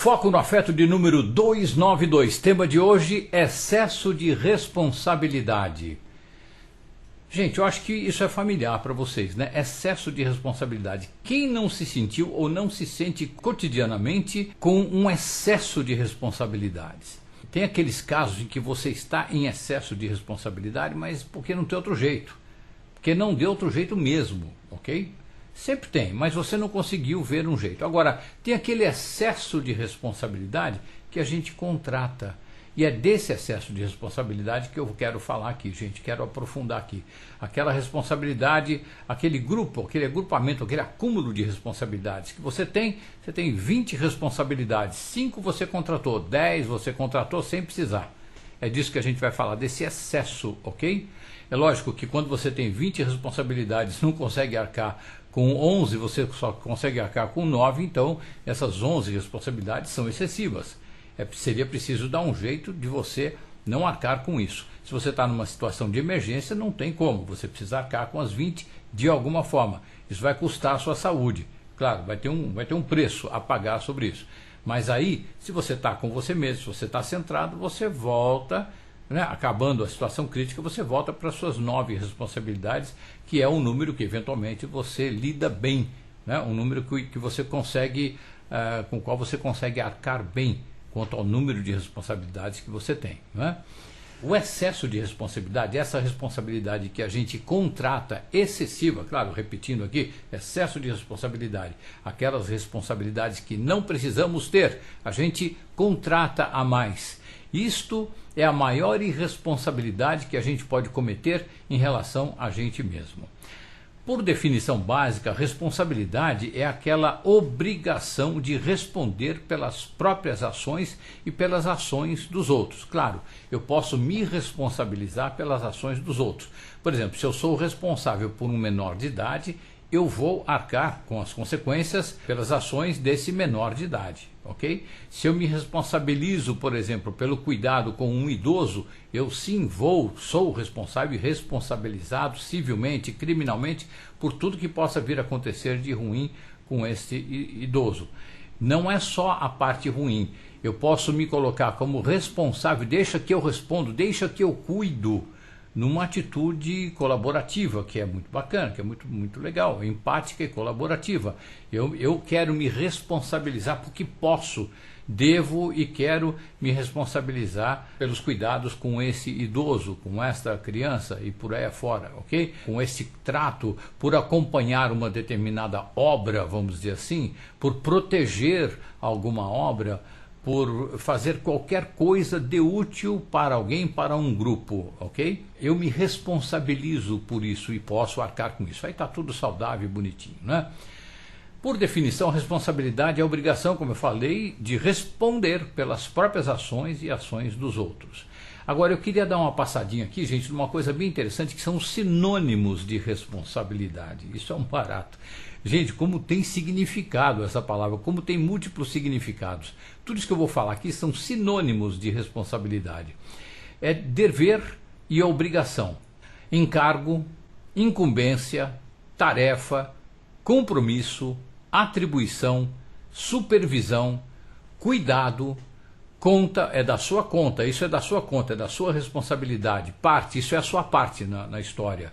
Foco no afeto de número 292. Tema de hoje: excesso de responsabilidade. Gente, eu acho que isso é familiar para vocês, né? Excesso de responsabilidade. Quem não se sentiu ou não se sente cotidianamente com um excesso de responsabilidades? Tem aqueles casos em que você está em excesso de responsabilidade, mas porque não tem outro jeito. Porque não deu outro jeito mesmo, ok? Sempre tem, mas você não conseguiu ver um jeito. Agora, tem aquele excesso de responsabilidade que a gente contrata. E é desse excesso de responsabilidade que eu quero falar aqui, gente. Quero aprofundar aqui. Aquela responsabilidade, aquele grupo, aquele agrupamento, aquele acúmulo de responsabilidades que você tem 20 responsabilidades. 5 você contratou, 10 você contratou sem precisar. É disso que a gente vai falar, desse excesso, ok? É lógico que quando você tem 20 responsabilidades, não consegue arcar com 11, você só consegue arcar com 9, então essas 11 responsabilidades são excessivas. Seria preciso dar um jeito de você não arcar com isso. Se você está numa situação de emergência, não tem como, você precisa arcar com as 20 de alguma forma. Isso vai custar a sua saúde. Claro, vai ter um preço a pagar sobre isso. Mas aí, se você está com você mesmo, se você está centrado, você volta, né, acabando a situação crítica, você volta para as suas 9 responsabilidades, que é um número que eventualmente você lida bem, né, um número que você consegue, com o qual você consegue arcar bem quanto ao número de responsabilidades que você tem, né? O excesso de responsabilidade, essa responsabilidade que a gente contrata excessiva, claro, repetindo aqui, excesso de responsabilidade, aquelas responsabilidades que não precisamos ter, a gente contrata a mais. Isto é a maior irresponsabilidade que a gente pode cometer em relação a gente mesmo. Por definição básica, responsabilidade é aquela obrigação de responder pelas próprias ações e pelas ações dos outros. Claro, eu posso me responsabilizar pelas ações dos outros. Por exemplo, se eu sou responsável por um menor de idade, eu vou arcar com as consequências pelas ações desse menor de idade, ok? Se eu me responsabilizo, por exemplo, pelo cuidado com um idoso, eu sim sou responsável e responsabilizado civilmente, criminalmente, por tudo que possa vir a acontecer de ruim com este idoso. Não é só a parte ruim, eu posso me colocar como responsável, deixa que eu respondo, deixa que eu cuido, numa atitude colaborativa, que é muito bacana, que é muito legal, empática e colaborativa. Eu quero me responsabilizar porque posso, devo e quero me responsabilizar pelos cuidados com esse idoso, com esta criança e por aí afora, ok? Com esse trato, por acompanhar uma determinada obra, vamos dizer assim, por proteger alguma obra, por fazer qualquer coisa de útil para alguém, para um grupo, ok? Eu me responsabilizo por isso e posso arcar com isso. Aí está tudo saudável e bonitinho, né? Por definição, a responsabilidade é a obrigação, como eu falei, de responder pelas próprias ações e ações dos outros. Agora, eu queria dar uma passadinha aqui, gente, numa coisa bem interessante, que são os sinônimos de responsabilidade. Isso é um barato. Gente, como tem significado essa palavra, como tem múltiplos significados. Tudo isso que eu vou falar aqui são sinônimos de responsabilidade. É dever e obrigação, encargo, incumbência, tarefa, compromisso, atribuição, supervisão, cuidado, conta, é da sua conta, isso é da sua conta, é da sua responsabilidade, parte, isso é a sua parte na história.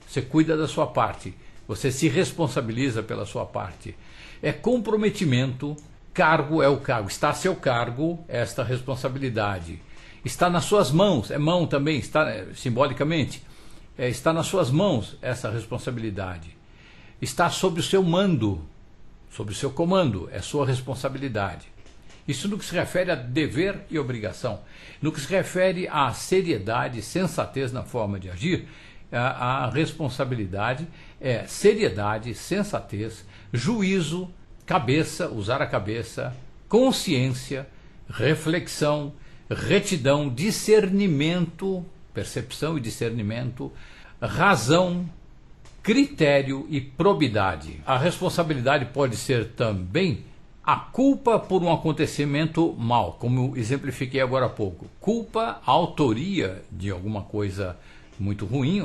Você cuida da sua parte. Você se responsabiliza pela sua parte. É comprometimento, cargo é o cargo, está a seu cargo esta responsabilidade. Está nas suas mãos, é mão também, está simbolicamente, está nas suas mãos essa responsabilidade. Está sob o seu mando, sob o seu comando, é sua responsabilidade. Isso no que se refere a dever e obrigação. No que se refere à seriedade, sensatez na forma de agir, a responsabilidade é seriedade, sensatez, juízo, cabeça, usar a cabeça, consciência, reflexão, retidão, discernimento, percepção e discernimento, razão, critério e probidade. A responsabilidade pode ser também a culpa por um acontecimento mau, como eu exemplifiquei agora há pouco. Culpa, a autoria de alguma coisa muito ruim,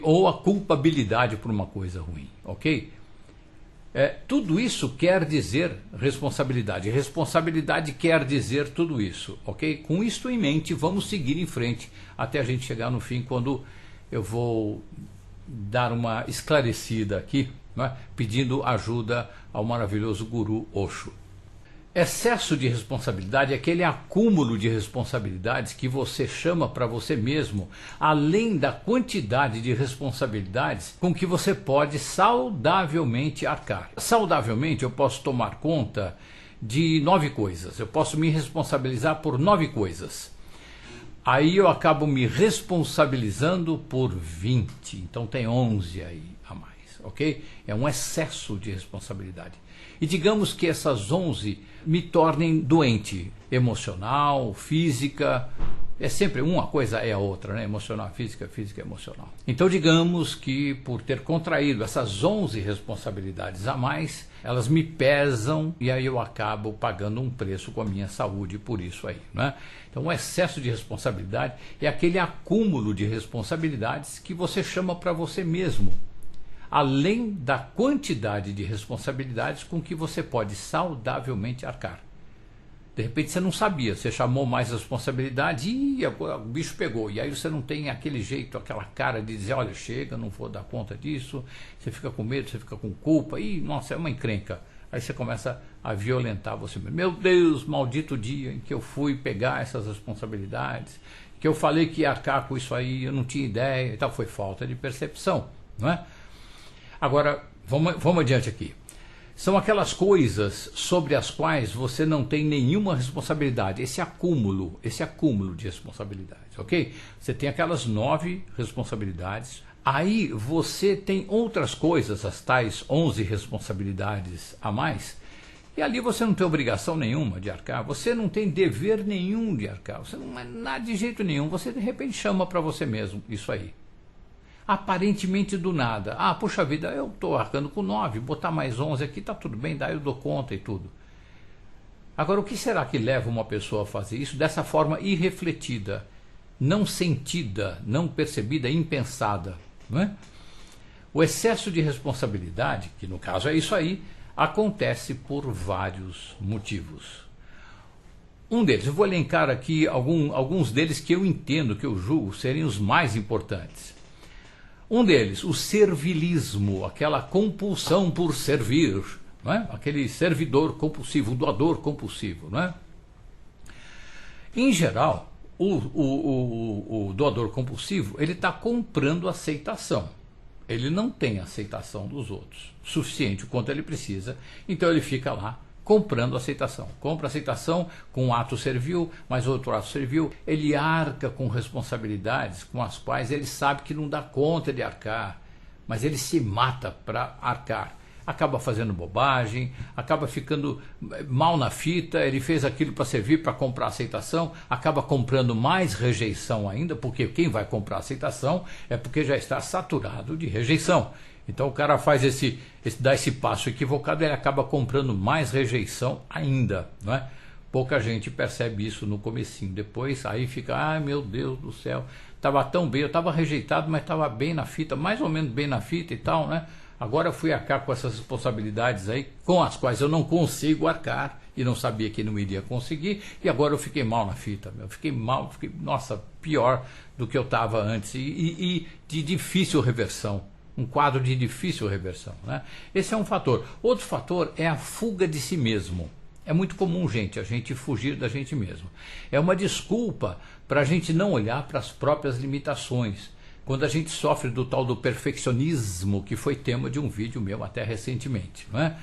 ou a culpabilidade por uma coisa ruim, ok? Tudo isso quer dizer responsabilidade. Responsabilidade quer dizer tudo isso, ok? Com isto em mente, vamos seguir em frente até a gente chegar no fim, quando eu vou dar uma esclarecida aqui, né, pedindo ajuda ao maravilhoso guru Osho. Excesso de responsabilidade é aquele acúmulo de responsabilidades que você chama para você mesmo, além da quantidade de responsabilidades com que você pode saudavelmente arcar. Saudavelmente eu posso tomar conta de 9 coisas, eu posso me responsabilizar por 9 coisas. Aí eu acabo me responsabilizando por 20, então tem 11 aí a mais, ok? É um excesso de responsabilidade. E digamos que essas 11 me tornem doente, emocional, física, é sempre uma coisa é a outra, né? Emocional, física, física, emocional. Então digamos que por ter contraído essas 11 responsabilidades a mais, elas me pesam e aí eu acabo pagando um preço com a minha saúde por isso aí, né? Então o excesso de responsabilidade é aquele acúmulo de responsabilidades que você chama para você mesmo, além da quantidade de responsabilidades com que você pode saudavelmente arcar. De repente você não sabia, você chamou mais responsabilidade e o bicho pegou. E aí você não tem aquele jeito, aquela cara de dizer, olha, chega, não vou dar conta disso. Você fica com medo, você fica com culpa. E, nossa, é uma encrenca. Aí você começa a violentar você mesmo. Meu Deus, maldito dia em que eu fui pegar essas responsabilidades, que eu falei que ia arcar com isso aí, eu não tinha ideia e tal. Foi falta de percepção, não é? Agora, vamos adiante aqui. São aquelas coisas sobre as quais você não tem nenhuma responsabilidade, esse acúmulo de responsabilidades, ok? Você tem aquelas 9 responsabilidades, aí você tem outras coisas, as tais 11 responsabilidades a mais, e ali você não tem obrigação nenhuma de arcar, você não tem dever nenhum de arcar, você não é nada de jeito nenhum, você de repente chama para você mesmo isso aí. Aparentemente do nada. Ah, puxa vida, eu estou arcando com 9, botar mais 11 aqui, tá tudo bem, daí eu dou conta e tudo. Agora, o que será que leva uma pessoa a fazer isso dessa forma irrefletida, não sentida, não percebida, impensada, não é? O excesso de responsabilidade, que no caso é isso aí, acontece por vários motivos. Um deles, eu vou elencar aqui alguns deles que eu entendo, que eu julgo serem os mais importantes. Um deles, o servilismo, aquela compulsão por servir, não é? Aquele servidor compulsivo, o doador compulsivo. Não é? Em geral, o doador compulsivo ele está comprando aceitação. Ele não tem aceitação dos outros, suficiente o quanto ele precisa, então ele fica lá comprando aceitação. Compra aceitação com um ato servil, mais outro ato servil. Ele arca com responsabilidades com as quais ele sabe que não dá conta de arcar, mas ele se mata para arcar. Acaba fazendo bobagem, acaba ficando mal na fita, ele fez aquilo para servir para comprar aceitação, acaba comprando mais rejeição ainda, porque quem vai comprar aceitação é porque já está saturado de rejeição. Então o cara faz dá esse passo equivocado, ele acaba comprando mais rejeição ainda, não é? Pouca gente percebe isso no comecinho, depois aí fica, ai meu Deus do céu, estava tão bem, eu estava rejeitado, mas estava bem na fita, mais ou menos bem na fita e tal, né? Agora eu fui arcar com essas responsabilidades aí, com as quais eu não consigo arcar, e não sabia que não iria conseguir, e agora eu fiquei mal na fita, eu fiquei mal, nossa, pior do que eu estava antes, e de difícil reversão. Um quadro de difícil reversão, né? Esse é um fator. Outro fator é a fuga de si mesmo. É muito comum, gente, a gente fugir da gente mesmo. É uma desculpa para a gente não olhar para as próprias limitações. Quando a gente sofre do tal do perfeccionismo, que foi tema de um vídeo meu até recentemente, não é?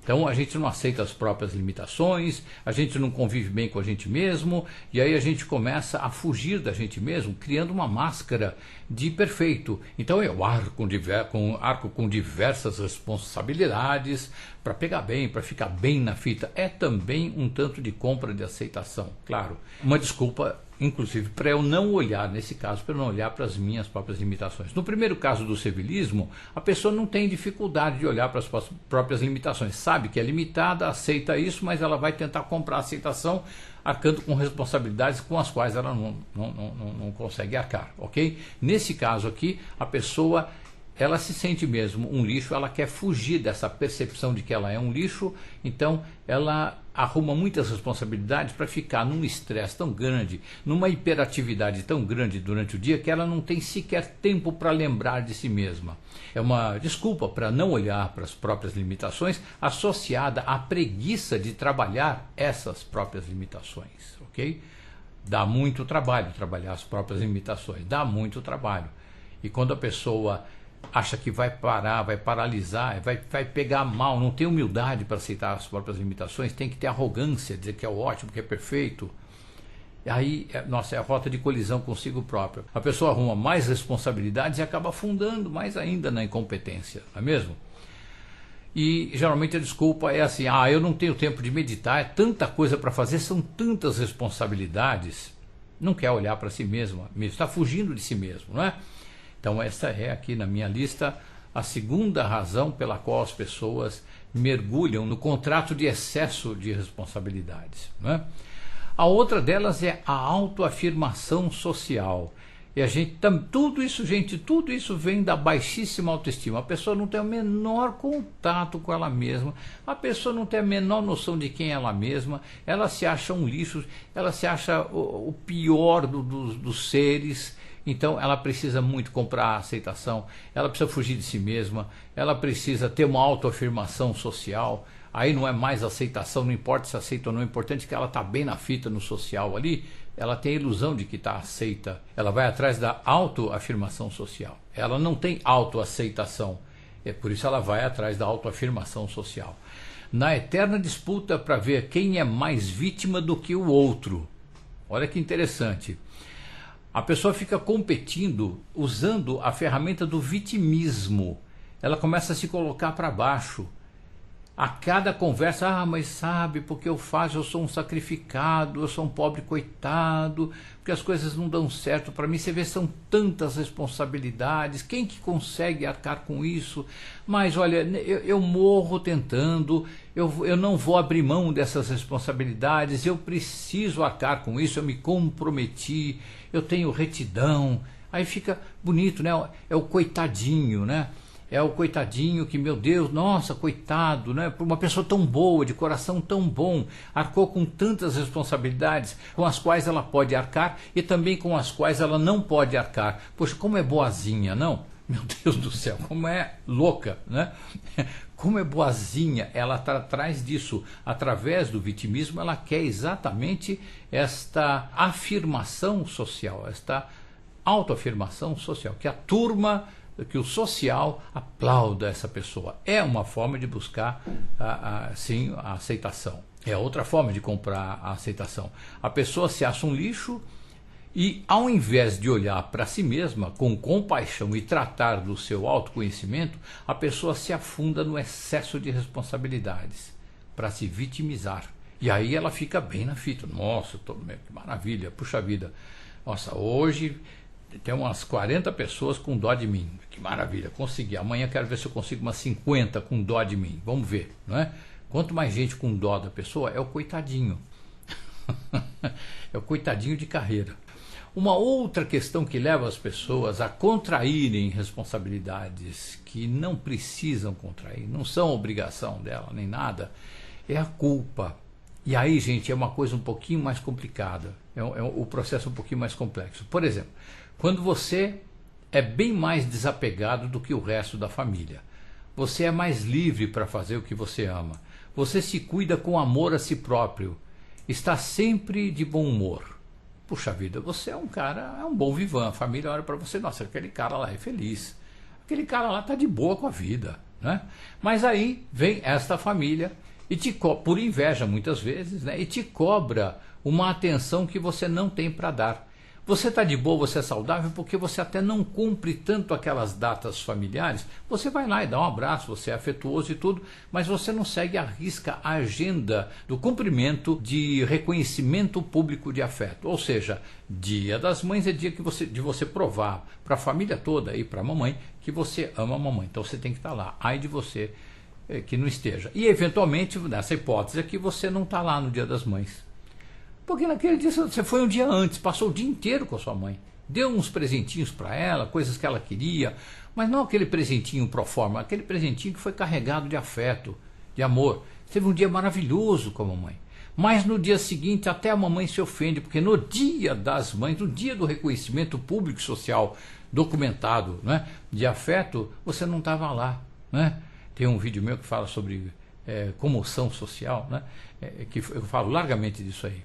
Então a gente não aceita as próprias limitações, a gente não convive bem com a gente mesmo, e aí a gente começa a fugir da gente mesmo, criando uma máscara de perfeito. Então eu arco com diversas responsabilidades para pegar bem, para ficar bem na fita. É também um tanto de compra de aceitação, claro. Uma desculpa, inclusive, para eu não olhar, nesse caso, para eu não olhar para as minhas próprias limitações. No primeiro caso do servilismo, a pessoa não tem dificuldade de olhar para as próprias limitações. Sabe que é limitada, aceita isso, mas ela vai tentar comprar aceitação, arcando com responsabilidades com as quais ela não consegue arcar, ok? Nesse caso aqui, a pessoa ela se sente mesmo um lixo, ela quer fugir dessa percepção de que ela é um lixo, então ela arruma muitas responsabilidades para ficar num estresse tão grande, numa hiperatividade tão grande durante o dia, que ela não tem sequer tempo para lembrar de si mesma. É uma desculpa para não olhar para as próprias limitações, associada à preguiça de trabalhar essas próprias limitações, ok? Dá muito trabalho trabalhar as próprias limitações, dá muito trabalho. E quando a pessoa acha que vai parar, vai paralisar, vai pegar mal, não tem humildade para aceitar as próprias limitações, tem que ter arrogância, dizer que é ótimo, que é perfeito. E aí, nossa, é a rota de colisão consigo próprio. A pessoa arruma mais responsabilidades e acaba afundando mais ainda na incompetência, não é mesmo? E geralmente a desculpa é assim, eu não tenho tempo de meditar, é tanta coisa para fazer, são tantas responsabilidades, não quer olhar para si mesmo, está fugindo de si mesmo, não é? Então essa é aqui na minha lista a segunda razão pela qual as pessoas mergulham no contrato de excesso de responsabilidades, não é? A outra delas é a autoafirmação social. E tudo isso vem da baixíssima autoestima. A pessoa não tem o menor contato com ela mesma, a pessoa não tem a menor noção de quem é ela mesma, ela se acha um lixo, ela se acha o pior dos seres. Então ela precisa muito comprar aceitação, ela precisa fugir de si mesma, ela precisa ter uma autoafirmação social. Aí não é mais aceitação, não importa se aceita ou não, é importante que ela está bem na fita no social ali, ela tem a ilusão de que está aceita, ela vai atrás da autoafirmação social. Ela não tem autoaceitação, é por isso ela vai atrás da autoafirmação social. Na eterna disputa para ver quem é mais vítima do que o outro. Olha que interessante. A pessoa fica competindo usando a ferramenta do vitimismo. Ela começa a se colocar para baixo. A cada conversa, mas sabe, porque eu sou um sacrificado, eu sou um pobre coitado, porque as coisas não dão certo para mim. Você vê, são tantas responsabilidades, quem que consegue arcar com isso? Mas olha, eu morro tentando, eu não vou abrir mão dessas responsabilidades, eu preciso arcar com isso, eu me comprometi, eu tenho retidão. Aí fica bonito, né? É o coitadinho, né? É o coitadinho que, meu Deus, nossa, coitado, né? Por uma pessoa tão boa, de coração tão bom, arcou com tantas responsabilidades com as quais ela pode arcar e também com as quais ela não pode arcar. Poxa, como é boazinha, não? Meu Deus do céu, como é louca, né? Como é boazinha, ela está atrás disso. Através do vitimismo, ela quer exatamente esta afirmação social, esta autoafirmação social, que a turma, que o social aplauda essa pessoa. É uma forma de buscar, sim, a aceitação. É outra forma de comprar a aceitação. A pessoa se acha um lixo e, ao invés de olhar para si mesma com compaixão e tratar do seu autoconhecimento, a pessoa se afunda no excesso de responsabilidades para se vitimizar. E aí ela fica bem na fita. Nossa, que maravilha, puxa vida. Nossa, hoje tem umas 40 pessoas com dó de mim. Que maravilha, consegui. Amanhã quero ver se eu consigo umas 50 com dó de mim. Vamos ver, não é? Quanto mais gente com dó da pessoa, é o coitadinho. É o coitadinho de carreira. Uma outra questão que leva as pessoas a contraírem responsabilidades que não precisam contrair, não são obrigação dela nem nada, é a culpa. E aí, gente, é uma coisa um pouquinho mais complicada. O processo um pouquinho mais complexo. Por exemplo, quando você é bem mais desapegado do que o resto da família, você é mais livre para fazer o que você ama, você se cuida com amor a si próprio, está sempre de bom humor. Puxa vida, você é um cara, é um bom vivant, a família olha para você, nossa, aquele cara lá é feliz, aquele cara lá está de boa com a vida, né? Mas aí vem esta família e por inveja muitas vezes, né? E te cobra uma atenção que você não tem para dar. Você está de boa, você é saudável, porque você até não cumpre tanto aquelas datas familiares. Você vai lá e dá um abraço, você é afetuoso e tudo, mas você não segue à risca a agenda do cumprimento de reconhecimento público de afeto. Ou seja, Dia das Mães é dia de você provar para a família toda e para a mamãe que você ama a mamãe. Então você tem que estar lá. Ai de você que não esteja. E eventualmente, nessa hipótese, é que você não está lá no Dia das Mães. Porque naquele dia você foi um dia antes, passou o dia inteiro com a sua mãe. deu uns presentinhos para ela, coisas que ela queria, mas não aquele presentinho pro forma, aquele presentinho que foi carregado de afeto, de amor. Teve um dia maravilhoso com a mamãe. Mas no dia seguinte até a mamãe se ofende, porque no dia das mães, no dia do reconhecimento público e social documentado, né, de afeto, você não estava lá. Né? Tem um vídeo meu que fala sobre comoção social, né, que eu falo largamente disso aí.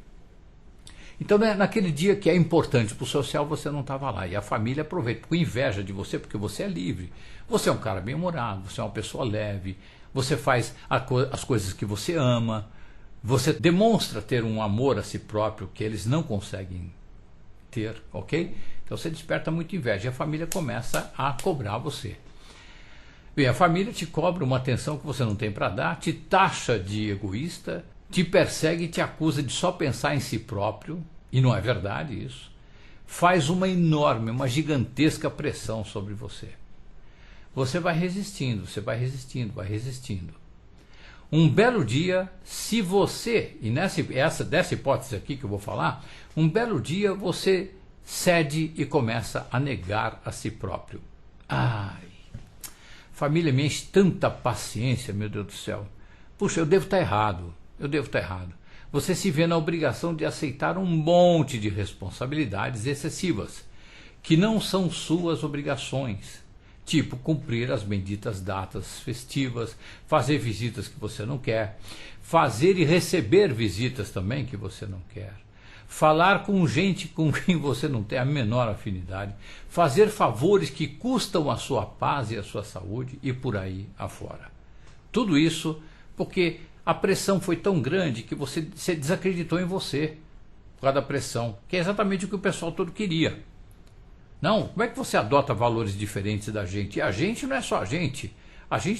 Então, né, naquele dia que é importante para o social, você não estava lá. E a família aproveita com inveja de você, porque você é livre. Você é um cara bem-humorado, você é uma pessoa leve, você faz as coisas que você ama, você demonstra ter um amor a si próprio que eles não conseguem ter, ok? Então você desperta muita inveja e a família começa a cobrar você. Bem, a família te cobra uma atenção que você não tem para dar, te taxa de egoísta, te persegue e te acusa de só pensar em si próprio, e não é verdade isso. Faz uma enorme, uma gigantesca pressão sobre você. Você vai resistindo, você vai resistindo, vai resistindo. Um belo dia, se você, e dessa hipótese aqui que eu vou falar, um belo dia você cede e começa a negar a si próprio. Ai, família me enche tanta paciência, meu Deus do céu. Puxa, eu devo estar errado, eu devo estar errado. Você se vê na obrigação de aceitar um monte de responsabilidades excessivas, que não são suas obrigações. Tipo, cumprir as benditas datas festivas, fazer visitas que você não quer, fazer e receber visitas também que você não quer, falar com gente com quem você não tem a menor afinidade, fazer favores que custam a sua paz e a sua saúde e por aí afora. Tudo isso porque a pressão foi tão grande que você desacreditou em você por causa da pressão, que é exatamente o que o pessoal todo queria. Não, como é que você adota valores diferentes da gente? E a gente não é só a gente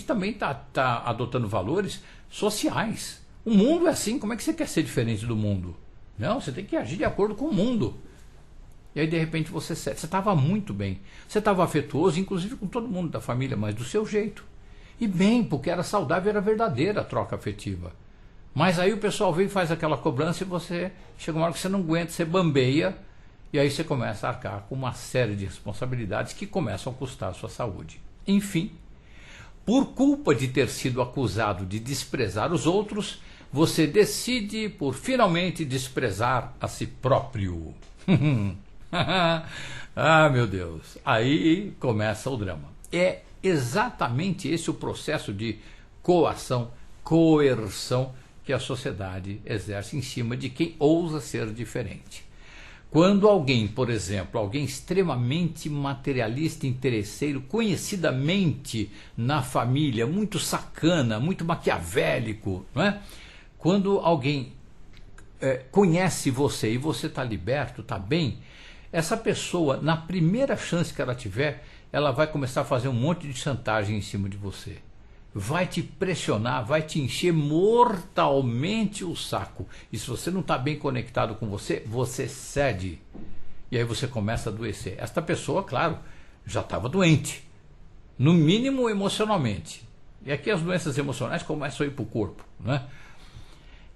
também está adotando valores sociais. O mundo é assim, como é que você quer ser diferente do mundo? Não, você tem que agir de acordo com o mundo. E aí de repente você estava muito bem, você estava afetuoso, inclusive com todo mundo da família, mas do seu jeito. E bem, porque era saudável, era verdadeira a troca afetiva. Mas aí o pessoal vem e faz aquela cobrança e você chega uma hora que você não aguenta, você bambeia, e aí você começa a arcar com uma série de responsabilidades que começam a custar a sua saúde. Enfim, por culpa de ter sido acusado de desprezar os outros, você decide por finalmente desprezar a si próprio. Ah, meu Deus, aí começa o drama. É exatamente esse o processo de coação, coerção que a sociedade exerce em cima de quem ousa ser diferente. Quando alguém, por exemplo, alguém extremamente materialista, interesseiro, conhecidamente na família, muito sacana, muito maquiavélico, não é? Quando alguém conhece você e você está liberto, está bem, essa pessoa, na primeira chance que ela tiver, ela vai começar a fazer um monte de chantagem em cima de você. Vai te pressionar, vai te encher mortalmente o saco. E se você não está bem conectado com você, você cede. E aí você começa a adoecer. Esta pessoa, claro, já estava doente. No mínimo emocionalmente. E aqui as doenças emocionais começam a ir para o corpo, né?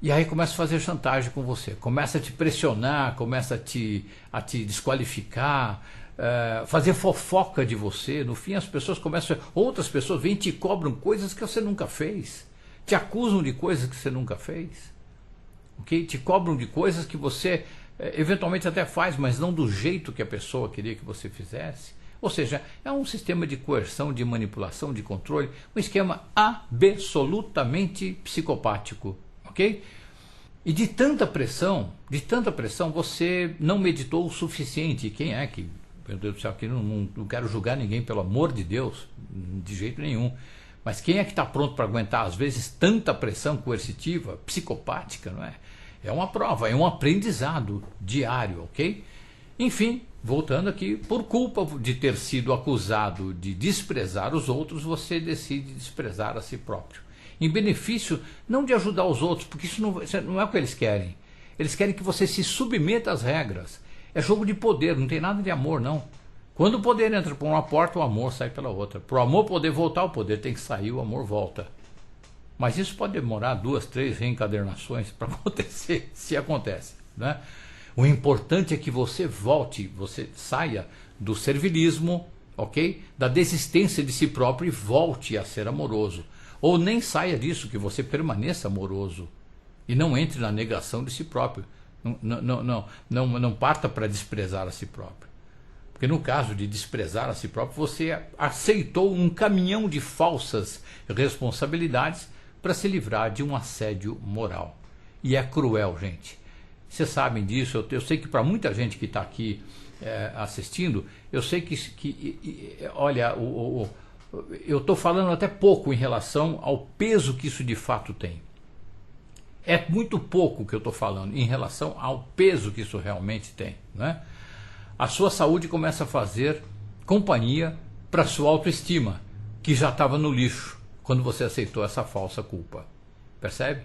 E aí começa a fazer chantagem com você. Começa a te pressionar, começa a te desqualificar, fazer fofoca de você. No fim as pessoas começam, outras pessoas vêm e te cobram coisas que você nunca fez, te acusam de coisas que você nunca fez, ok? Te cobram de coisas que você eventualmente até faz, mas não do jeito que a pessoa queria que você fizesse. Ou seja, é um sistema de coerção, de manipulação, de controle, um esquema absolutamente psicopático, ok? E de tanta pressão, você não meditou o suficiente. Quem é que, meu Deus do céu, aqui não quero julgar ninguém, pelo amor de Deus, de jeito nenhum. Mas quem é que está pronto para aguentar, às vezes, tanta pressão coercitiva, psicopática, não é? É uma prova, é um aprendizado diário, ok? Enfim, voltando aqui, por culpa de ter sido acusado de desprezar os outros, você decide desprezar a si próprio. Em benefício, não de ajudar os outros, porque isso não é o que eles querem. Eles querem que você se submeta às regras. É jogo de poder, não tem nada de amor, não. Quando o poder entra por uma porta, o amor sai pela outra. Para o amor poder voltar, o poder tem que sair, o amor volta. Mas isso pode demorar 2, 3 reencarnações para acontecer, se acontece, né? O importante é que você volte, você saia do servilismo, ok? Da desistência de si próprio e volte a ser amoroso. Ou nem saia disso, que você permaneça amoroso e não entre na negação de si próprio. Não parta para desprezar a si próprio. Porque no caso de desprezar a si próprio, você aceitou um caminhão de falsas responsabilidades para se livrar de um assédio moral. E é cruel, gente. Vocês sabem disso, eu sei que para muita gente que está aqui assistindo, eu sei que olha, eu estou falando até pouco em relação ao peso que isso de fato tem. É muito pouco que eu estou falando em relação ao peso que isso realmente tem, né? A sua saúde começa a fazer companhia para a sua autoestima, que já estava no lixo quando você aceitou essa falsa culpa. Percebe?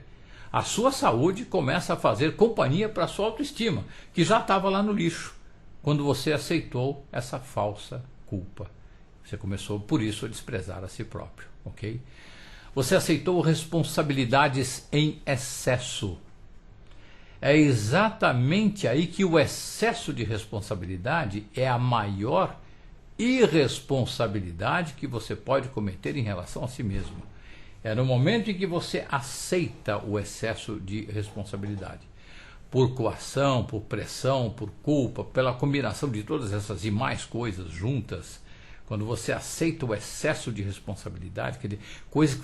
A sua saúde começa a fazer companhia para a sua autoestima, que já estava lá no lixo quando você aceitou essa falsa culpa. Você começou, por isso, a desprezar a si próprio, ok? Você aceitou responsabilidades em excesso. É exatamente aí que o excesso de responsabilidade é a maior irresponsabilidade que você pode cometer em relação a si mesmo. É no momento em que você aceita o excesso de responsabilidade. Por coação, por pressão, por culpa, pela combinação de todas essas e mais coisas juntas. Quando você aceita o excesso de responsabilidade, quer dizer, coisas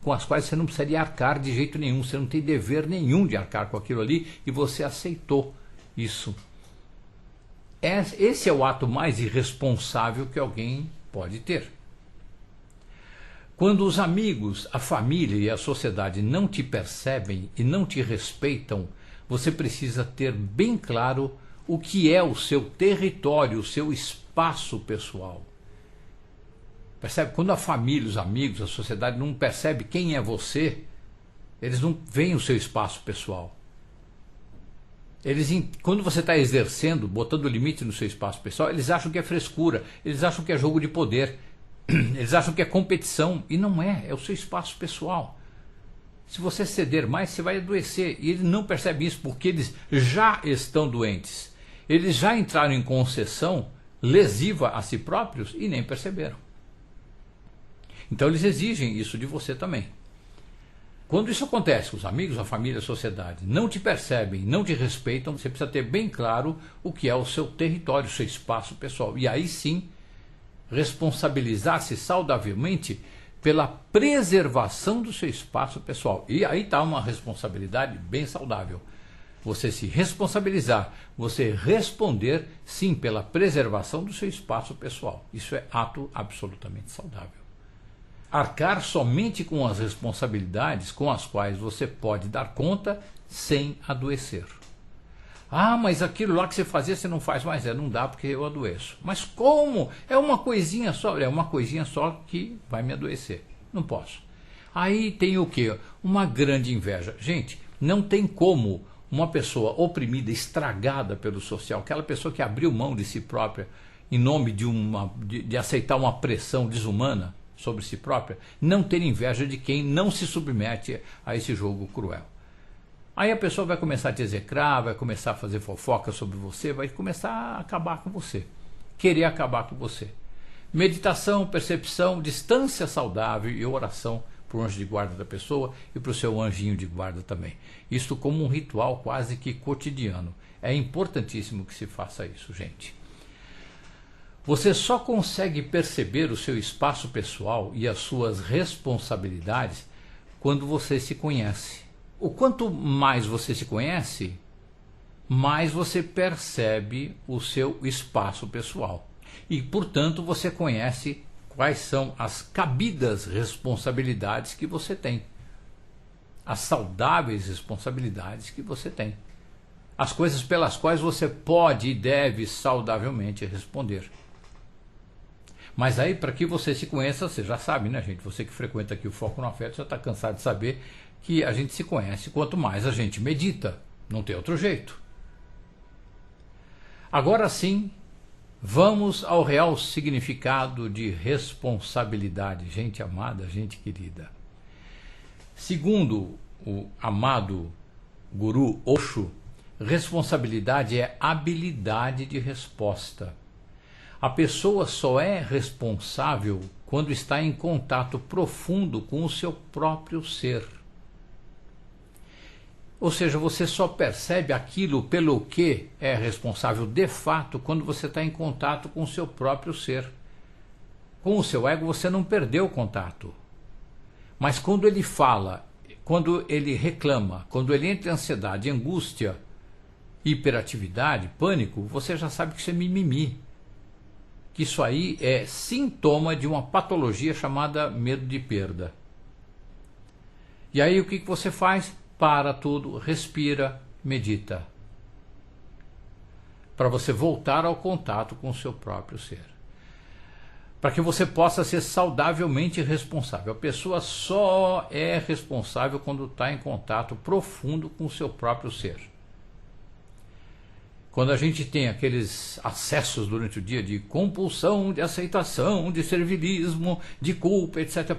com as quais você não precisaria arcar de jeito nenhum, você não tem dever nenhum de arcar com aquilo ali, e você aceitou isso. Esse é o ato mais irresponsável que alguém pode ter. Quando os amigos, a família e a sociedade não te percebem e não te respeitam, você precisa ter bem claro o que é o seu território, o seu espaço pessoal. Percebe? Quando a família, os amigos, a sociedade não percebe quem é você, eles não veem o seu espaço pessoal. Quando você está exercendo, botando limite no seu espaço pessoal, eles acham que é frescura, eles acham que é jogo de poder, eles acham que é competição, e não é, é o seu espaço pessoal. Se você ceder mais, você vai adoecer, e eles não percebem isso porque eles já estão doentes. Eles já entraram em concessão lesiva a si próprios e nem perceberam. Então eles exigem isso de você também. Quando isso acontece, os amigos, a família, a sociedade não te percebem, não te respeitam, você precisa ter bem claro o que é o seu território, o seu espaço pessoal. E aí sim, responsabilizar-se saudavelmente pela preservação do seu espaço pessoal. E aí está uma responsabilidade bem saudável. Você se responsabilizar, você responder sim pela preservação do seu espaço pessoal. Isso é ato absolutamente saudável. Arcar somente com as responsabilidades com as quais você pode dar conta sem adoecer. Ah, mas aquilo lá que você fazia você não faz mais. Não dá porque eu adoeço. Mas como? É uma coisinha só. É uma coisinha só que vai me adoecer. Não posso. Aí tem o quê? Uma grande inveja. Gente, não tem como uma pessoa oprimida, estragada pelo social, aquela pessoa que abriu mão de si própria em nome de aceitar uma pressão desumana sobre si própria, não ter inveja de quem não se submete a esse jogo cruel. Aí a pessoa vai começar a te execrar, vai começar a fazer fofoca sobre você, vai começar a acabar com você, querer acabar com você. Meditação, percepção, distância saudável e oração para o anjo de guarda da pessoa e para o seu anjinho de guarda também. Isto como um ritual quase que cotidiano. É importantíssimo que se faça isso, gente. Você só consegue perceber o seu espaço pessoal e as suas responsabilidades quando você se conhece. O quanto mais você se conhece, mais você percebe o seu espaço pessoal. E, portanto, você conhece quais são as cabidas responsabilidades que você tem. As saudáveis responsabilidades que você tem. As coisas pelas quais você pode e deve saudavelmente responder. Mas aí, para que você se conheça, você já sabe, né, gente? Você que frequenta aqui o Foco no Afeto já está cansado de saber que a gente se conhece quanto mais a gente medita. Não tem outro jeito. Agora sim, vamos ao real significado de responsabilidade, gente amada, gente querida. Segundo o amado Guru Osho, Responsabilidade é habilidade de resposta. A pessoa só é responsável quando está em contato profundo com o seu próprio ser. Ou seja, você só percebe aquilo pelo que é responsável de fato quando você está em contato com o seu próprio ser. Com o seu ego você não perdeu o contato. Mas quando ele fala, quando ele reclama, quando ele entra em ansiedade, angústia, hiperatividade, pânico, você já sabe que isso é mimimi. Que isso aí é sintoma de uma patologia chamada medo de perda. E aí o que você faz? Para tudo, respira, medita. Para você voltar ao contato com o seu próprio ser. Para que você possa ser saudavelmente responsável. A pessoa só é responsável quando está em contato profundo com o seu próprio ser. Quando a gente tem aqueles acessos durante o dia de compulsão, de aceitação, de servilismo, de culpa, etc.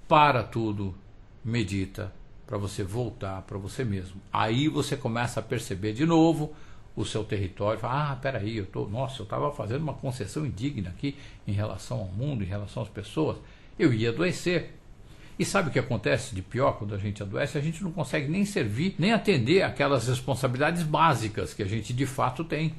Para tudo, medita, para você voltar para você mesmo. Aí você começa a perceber de novo o seu território. Fala, peraí, eu estava fazendo uma concessão indigna aqui em relação ao mundo, em relação às pessoas. Eu ia adoecer. E sabe o que acontece de pior quando a gente adoece? A gente não consegue nem servir, nem atender aquelas responsabilidades básicas que a gente de fato tem.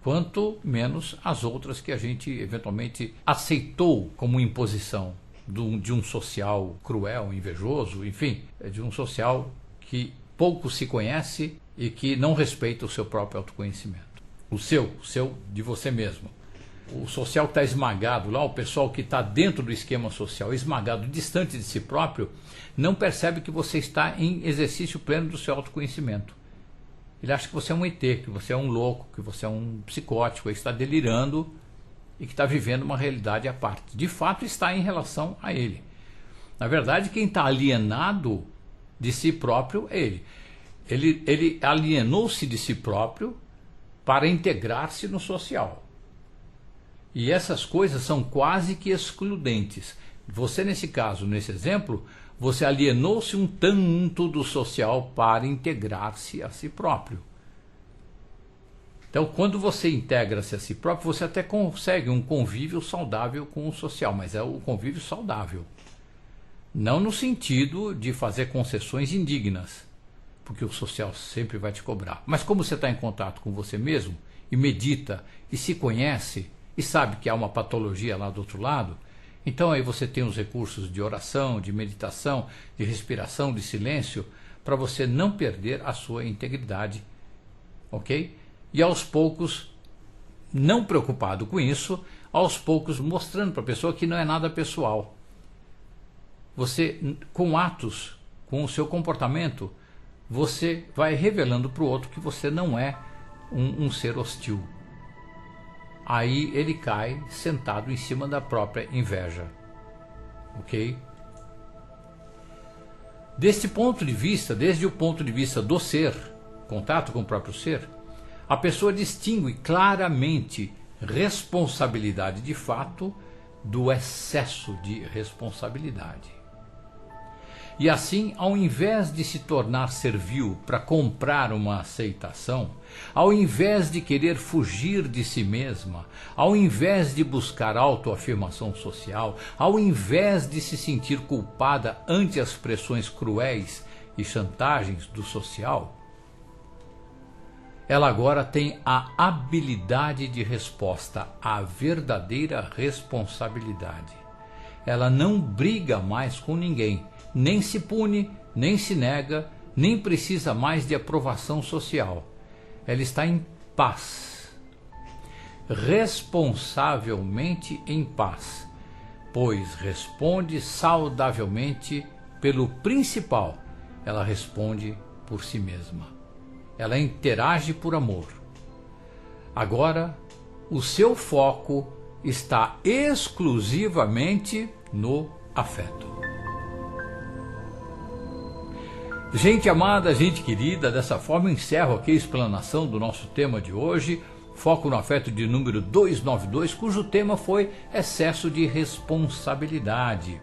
Quanto menos as outras que a gente eventualmente aceitou como imposição de um social cruel, invejoso, enfim, de um social que pouco se conhece e que não respeita o seu próprio autoconhecimento. O seu de você mesmo. O social que está esmagado lá, o pessoal que está dentro do esquema social, esmagado, distante de si próprio, não percebe que você está em exercício pleno do seu autoconhecimento. Ele acha que você é um ET, que você é um louco, que você é um psicótico, que está delirando e que está vivendo uma realidade à parte. De fato está em relação a ele. Na verdade, quem está alienado de si próprio é ele. Ele alienou-se de si próprio para integrar-se no social. E essas coisas são quase que excludentes. Você, nesse caso, nesse exemplo, você alienou-se um tanto do social para integrar-se a si próprio. Então, quando você integra-se a si próprio, você até consegue um convívio saudável com o social, mas é o convívio saudável. Não no sentido de fazer concessões indignas, porque o social sempre vai te cobrar. Mas como você está em contato com você mesmo, e medita, e se conhece, e sabe que há uma patologia lá do outro lado, então aí você tem os recursos de oração, de meditação, de respiração, de silêncio, para você não perder a sua integridade, ok? E aos poucos, não preocupado com isso, aos poucos mostrando para a pessoa que não é nada pessoal. Você, com atos, com o seu comportamento, você vai revelando para o outro que você não é um ser hostil. Aí ele cai sentado em cima da própria inveja. Ok? Desse ponto de vista, desde o ponto de vista do ser, contato com o próprio ser, a pessoa distingue claramente responsabilidade de fato do excesso de responsabilidade. E assim, ao invés de se tornar servil para comprar uma aceitação, ao invés de querer fugir de si mesma, ao invés de buscar autoafirmação social, ao invés de se sentir culpada ante as pressões cruéis e chantagens do social, ela agora tem a habilidade de resposta, a verdadeira responsabilidade. Ela não briga mais com ninguém, nem se pune, nem se nega, nem precisa mais de aprovação social. Ela está em paz, responsavelmente em paz, pois responde saudavelmente pelo principal. Ela responde por si mesma. Ela interage por amor. Agora, o seu foco está exclusivamente no afeto. Gente amada, gente querida, dessa forma eu encerro aqui a explanação do nosso tema de hoje, Foco no Afeto de número 292, cujo tema foi excesso de responsabilidade.